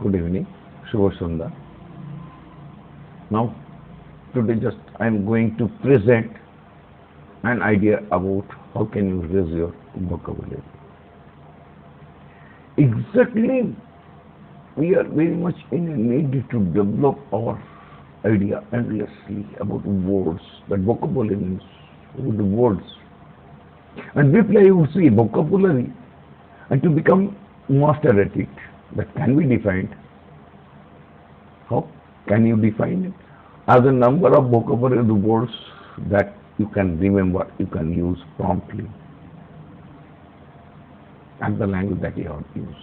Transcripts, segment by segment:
Good evening, Shubha Sundar. Now, today I am going to present an idea about how can you raise your vocabulary. Exactly, we are very much in a need to develop our idea endlessly about words, that vocabulary means the words. And briefly I would say vocabulary and to become master at it, that can be defined. How can you define it? As a number of vocabulary words that you can remember, you can use promptly, and the language that you are using.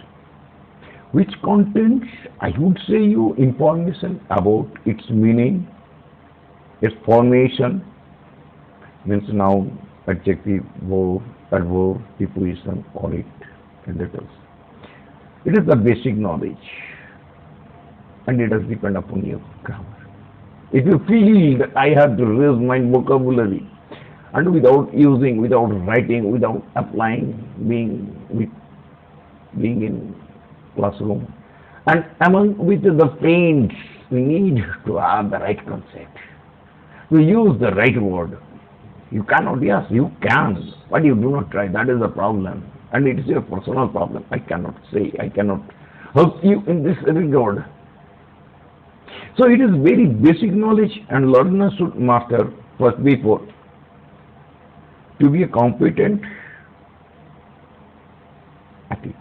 Which contains, I would say you, information about its meaning, its formation, means noun, adjective, verb, adverb, preposition, or it, and letters. It is the basic knowledge, and it does depend upon your grammar. If you feel that I have to raise my vocabulary, and without using, without writing, without applying, being in classroom, and among with the friends, we need to have the right concept, to use the right word. You cannot, yes, you can, but you do not try. That is the problem, and it is your personal problem. I cannot say, I cannot help you in this regard. So it is very basic knowledge, and learner should master first before to be a competent at it.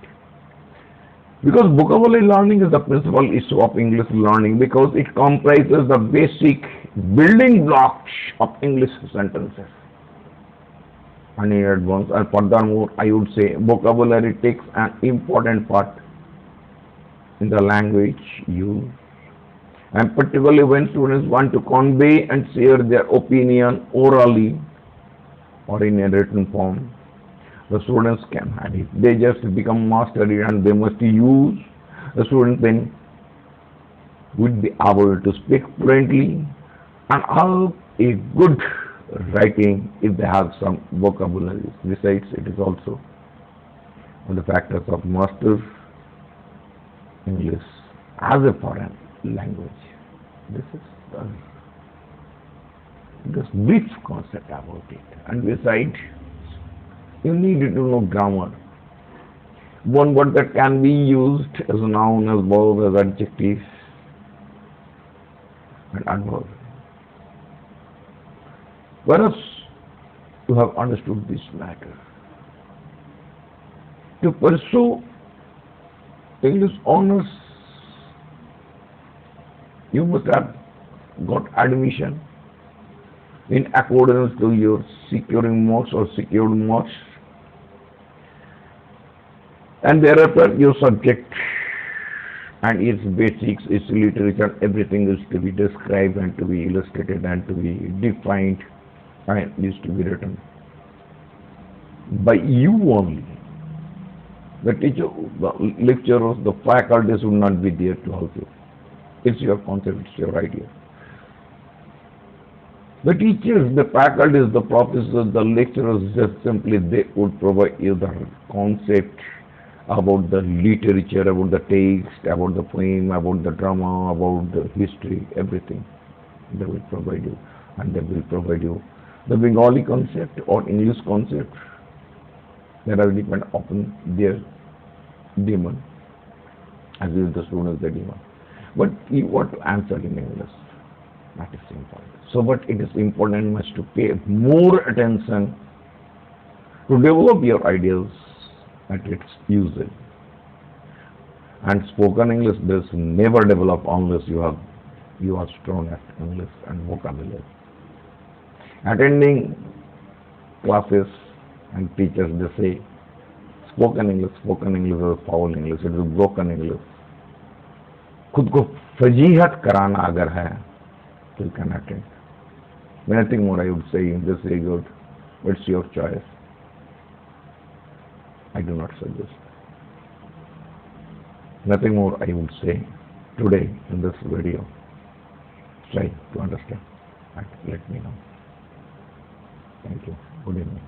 Because vocabulary learning is the principal issue of English learning, because it comprises the basic building blocks of English sentences. And in advance, and furthermore, I would say vocabulary takes an important part in the language used, and particularly when students want to convey and share their opinion orally or in a written form. The students can have it. They just become master and they must use. The students then would be able to speak fluently and have a good writing if they have some vocabulary. Besides, it is also one of the factors of master English as a foreign language. This is this brief concept about it. And besides, you need to know grammar. One word that can be used as a noun, as verb, as adjective, and adverb. Whereas you have understood this matter, to pursue English honors, you must have got admission in accordance to your securing marks or secured marks, and thereafter your subject and its basics, its literature, everything is to be described and to be illustrated and to be defined and is to be written by you only. The teacher, the lecturers, the faculties will not be there to help you. It's your concept, it's your idea. The teachers, the faculties, the professors, the lecturers, just simply they would provide you the concept about the literature, about the text, about the poem, about the drama, about the history, everything. They will provide you, and they will provide you the Bengali concept or English concept. That will depend upon their demand, as is the students' demand. But you want to answer in English. That is important. So, but it is important much to pay more attention to develop your ideas at its usage. And spoken English does never develop unless you are strong at English and vocabulary. Attending classes and teachers, they say spoken English is foul English, it is broken English. खुद को फजीहत कराना अगर है तो you can attend. Nothing more I would say in this regard. It's your choice. I do not suggest. Nothing more I would say today in this video. Try to understand and let me know. Thank you. Good evening.